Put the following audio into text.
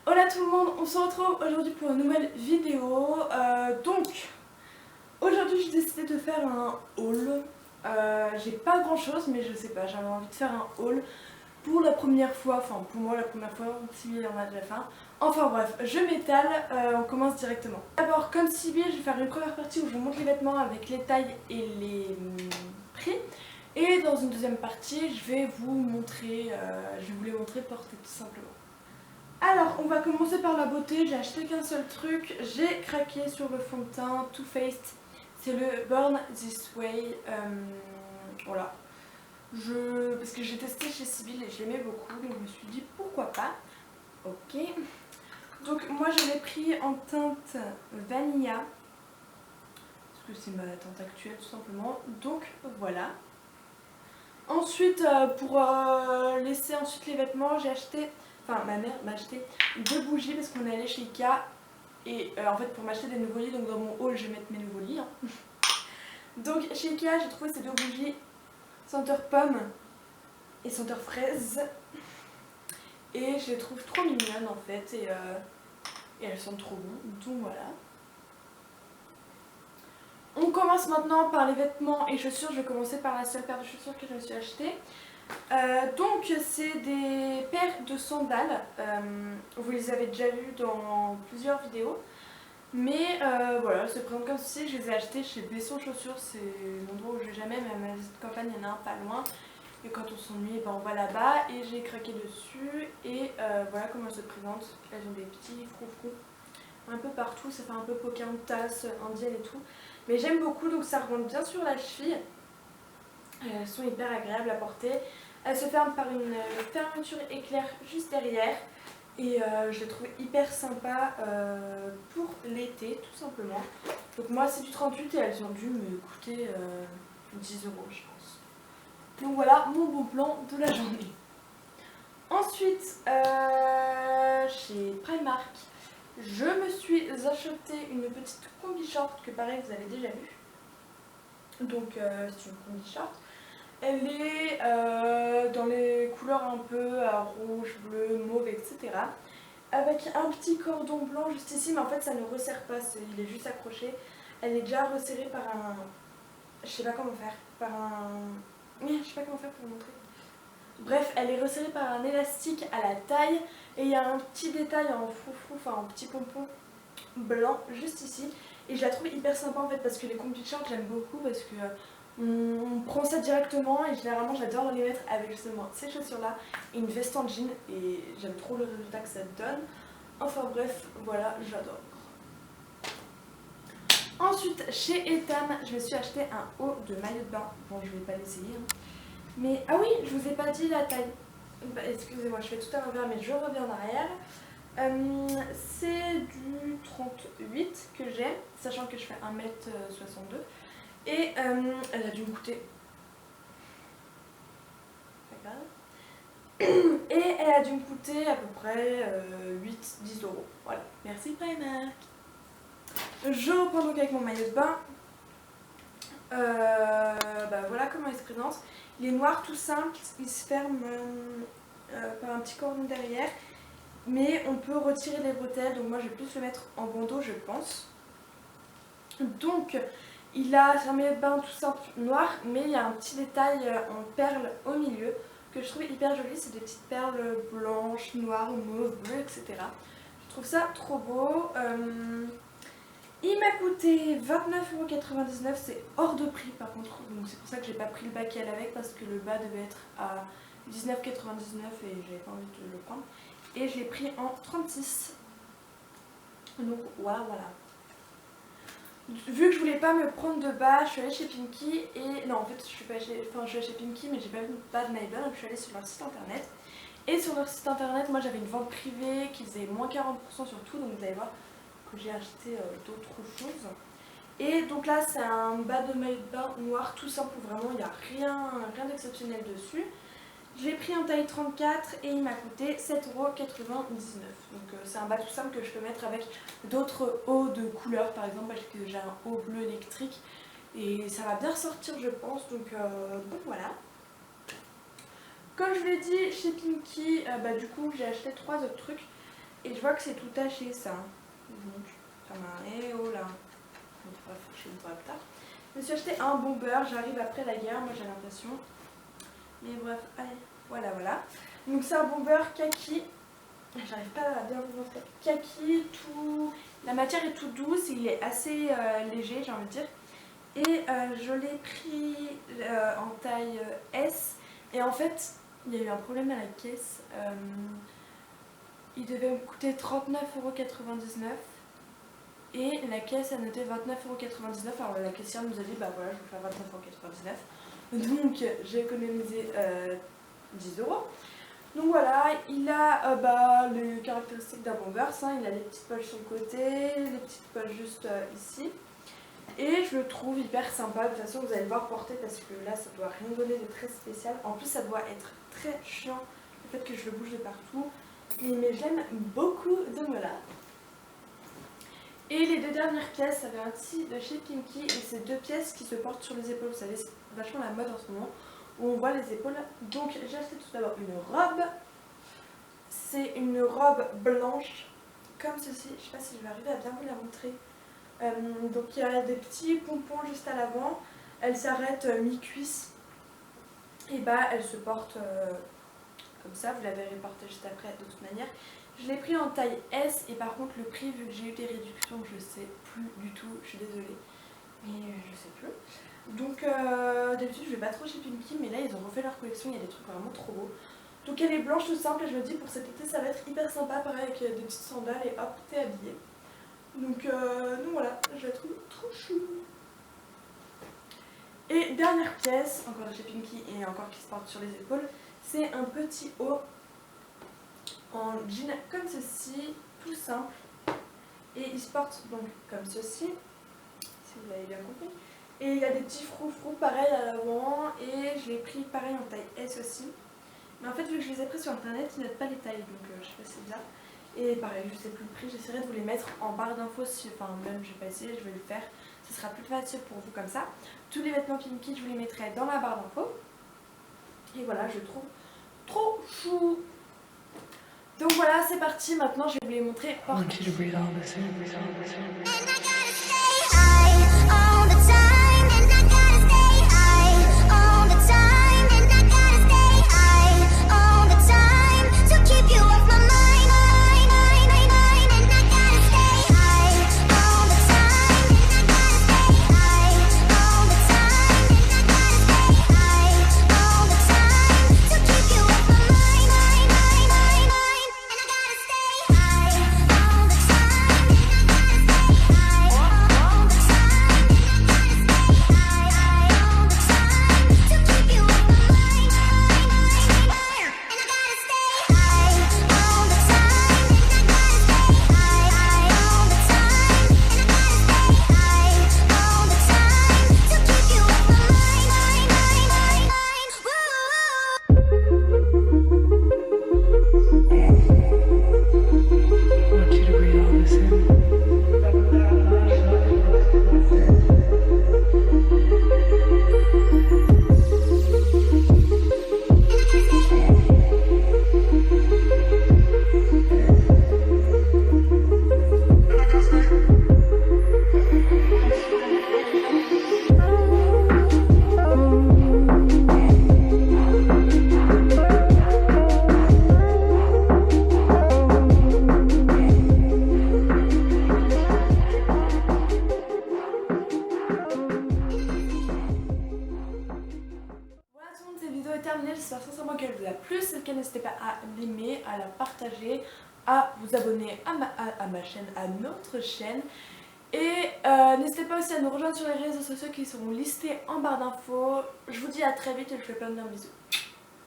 Hola tout le monde, on se retrouve aujourd'hui pour une nouvelle vidéo. Aujourd'hui j'ai décidé de faire un haul. J'ai pas grand chose mais je sais pas, j'avais envie de faire un haul pour la première fois, enfin pour moi la première fois, Sibyl en a déjà fait un. Enfin bref, je m'étale, on commence directement. D'abord comme Sibyl, je vais faire une première partie où je vous montre les vêtements avec les tailles et les prix. Et dans une deuxième partie, je vais vous les montrer porter tout simplement. Alors, on va commencer par la beauté. J'ai acheté qu'un seul truc. J'ai craqué sur le fond de teint Too Faced. C'est le Born This Way. Voilà. Parce que j'ai testé chez Sibyl et je l'aimais beaucoup. Donc je me suis dit pourquoi pas. Ok. Donc moi je l'ai pris en teinte Vanilla. Parce que c'est ma teinte actuelle tout simplement. Donc voilà. Ensuite, pour laisser ensuite les vêtements, j'ai acheté, enfin ma mère m'a acheté 2 bougies parce qu'on est allé chez Ikea. Et en fait pour m'acheter des nouveaux lits, donc dans mon haul je vais mettre mes nouveaux lits. Hein. Donc chez Ikea j'ai trouvé ces 2 bougies senteur pomme et senteur fraise. Et je les trouve trop mignonnes en fait et elles sentent trop bon. Donc voilà. On commence maintenant par les vêtements et chaussures. Je vais commencer par la seule paire de chaussures que je me suis achetée. Donc c'est des paires de sandales, vous les avez déjà vues dans plusieurs vidéos, mais voilà, elles se présentent comme ceci. Je les ai achetées chez Besson Chaussures, c'est l'endroit où je vais jamais, mais à ma visite de campagne il y en a un pas loin, et quand on s'ennuie on va là-bas, et j'ai craqué dessus, et voilà comment elles se présentent. Elles ont des petits froufrous un peu partout, ça fait un peu Pocahontas, indienne et tout, mais j'aime beaucoup, donc ça remonte bien sur la cheville. Elles sont hyper agréables à porter. Elles se ferment par une fermeture éclair juste derrière. Et je les trouve hyper sympa pour l'été, tout simplement. Donc moi c'est du 38 et elles ont dû me coûter 10 € je pense. Donc voilà mon bon plan de la journée. Ensuite, chez Primark, je me suis acheté une petite combi short que pareil vous avez déjà vu. Donc c'est une combi short. Elle est dans les couleurs un peu rouge, bleu, mauve, etc. Avec un petit cordon blanc juste ici, mais en fait ça ne resserre pas, il est juste accroché. Elle est déjà resserrée par un... Je sais pas comment faire. Je sais pas comment faire pour vous montrer. Bref, elle est resserrée par un élastique à la taille. Et il y a un petit détail en froufrou, enfin en petit pompon blanc juste ici. Et je la trouve hyper sympa en fait parce que les combi shorts j'aime beaucoup parce que... on prend ça directement et généralement j'adore les mettre avec justement ces chaussures là et une veste en jean et j'aime trop le résultat que ça donne. Enfin bref, voilà, j'adore. Ensuite chez Etam, je me suis acheté un haut de maillot de bain. Bon, je vais pas l'essayer. Hein. Mais ah oui, je vous ai pas dit la taille. Excusez-moi, je fais tout à l'envers mais je reviens en arrière. C'est du 38 que j'ai, sachant que je fais 1m62. Et elle a dû me coûter... Pas grave. Et elle a dû me coûter à peu près 8-10 €. Voilà. Merci Primark. Je reprends donc avec mon maillot de bain. Voilà comment il se présente. Il est noir tout simple, il se ferme par un petit cordon derrière. Mais on peut retirer les bretelles, donc moi je vais plus le mettre en bandeau je pense. Donc c'est un maillot de bain tout simple noir, mais il y a un petit détail en perles au milieu que je trouve hyper joli. C'est des petites perles blanches, noires, mauves, bleues, etc. Je trouve ça trop beau. Il m'a coûté 29,99 €, c'est hors de prix par contre. Donc c'est pour ça que j'ai pas pris le bas qui allait avec parce que le bas devait être à 19,99 € et j'avais pas envie de le prendre. Et je l'ai pris en 36. Donc voilà. Vu que je voulais pas me prendre de bas, je suis allée chez Pinky et... Non en fait je suis allée chez Pinky mais j'ai pas vu de bas de Maybelline, donc je suis allée sur leur site internet. Et sur leur site internet, moi j'avais une vente privée qui faisait moins 40% sur tout, donc vous allez voir que j'ai acheté d'autres choses. Et donc là c'est un bas de maillot de bain noir tout simple, vraiment il n'y a rien d'exceptionnel dessus. Je l'ai pris en taille 34 et il m'a coûté 7,99 €. Donc c'est un bas tout simple que je peux mettre avec d'autres hauts de couleur par exemple parce que j'ai un haut bleu électrique et ça va bien ressortir je pense. Donc voilà. Comme je vous l'ai dit chez Pinky, du coup j'ai acheté 3 autres trucs. Et je vois que c'est tout taché ça. Donc ça m'a... Eh oh là. Donc bref, je ne pourrai plus tard. Je me suis acheté un bomber, j'arrive après la guerre, moi j'ai l'impression. Mais bref, allez, voilà. Donc c'est un bomber kaki. J'arrive pas à bien vous montrer. Kaki, tout... La matière est tout douce, il est assez léger, j'ai envie de dire. Et je l'ai pris en taille S. Et en fait, il y a eu un problème à la caisse. Il devait me coûter 39,99 €. Et la caisse a noté 29,99 €. Alors la caissière nous a dit, bah voilà, je vais faire 29,99 €. Donc j'ai économisé 10 €. Donc voilà, il a les caractéristiques d'un bomber. Il a les petites poches sur le côté, les petites poches juste ici. Et je le trouve hyper sympa. De toute façon, vous allez le voir porter parce que là, ça doit rien donner de très spécial. En plus, ça doit être très chiant le fait que je le bouge de partout. Mais j'aime beaucoup, donc voilà. Et les deux dernières pièces, ça vient aussi de chez Pimkie. Et c'est deux pièces qui se portent sur les épaules. Vous savez, c'est vachement la mode en ce moment où on voit les épaules. Donc j'ai acheté tout d'abord une robe. C'est une robe blanche comme ceci. Je sais pas si je vais arriver à bien vous la montrer. Donc il y a des petits pompons juste à l'avant. Elle s'arrête mi-cuisse. Et bah elle se porte comme ça. Vous la verrez porter juste après de toute manière. Je l'ai pris en taille S et par contre le prix, vu que j'ai eu des réductions, je sais plus du tout, je suis désolée, mais je sais plus. Donc d'habitude je vais pas trop chez Pimkie, mais là ils ont refait leur collection, il y a des trucs vraiment trop beaux. Donc elle est blanche tout simple et je me dis pour cet été ça va être hyper sympa, pareil avec des petites sandales et hop, t'es habillée. Donc voilà, je la trouve trop chou. Et dernière pièce, encore de chez Pimkie et encore qui se porte sur les épaules, c'est un petit haut en jean comme ceci, tout simple, et il se porte donc comme ceci, si vous l'avez bien compris, et il a des petits froufrous pareil à l'avant, et je l'ai pris pareil en taille S aussi, mais en fait vu que je les ai pris sur internet, ils notent pas les tailles, donc je sais pas si c'est bizarre, et pareil, je sais plus le prix, j'essaierai de vous les mettre en barre d'infos, enfin même j'ai pas essayé, je vais le faire, ce sera plus facile pour vous comme ça. Tous les vêtements Pimkie, je vous les mettrai dans la barre d'infos, et voilà, je trouve trop chou. Donc voilà, c'est parti, maintenant je vais vous les montrer portés. J'espère sincèrement qu'elle vous a plu. Si c'est le cas, n'hésitez pas à l'aimer, à la partager, à vous abonner à ma chaîne, à notre chaîne. Et n'hésitez pas aussi à nous rejoindre sur les réseaux sociaux qui seront listés en barre d'infos. Je vous dis à très vite et je vous fais plein de bisous.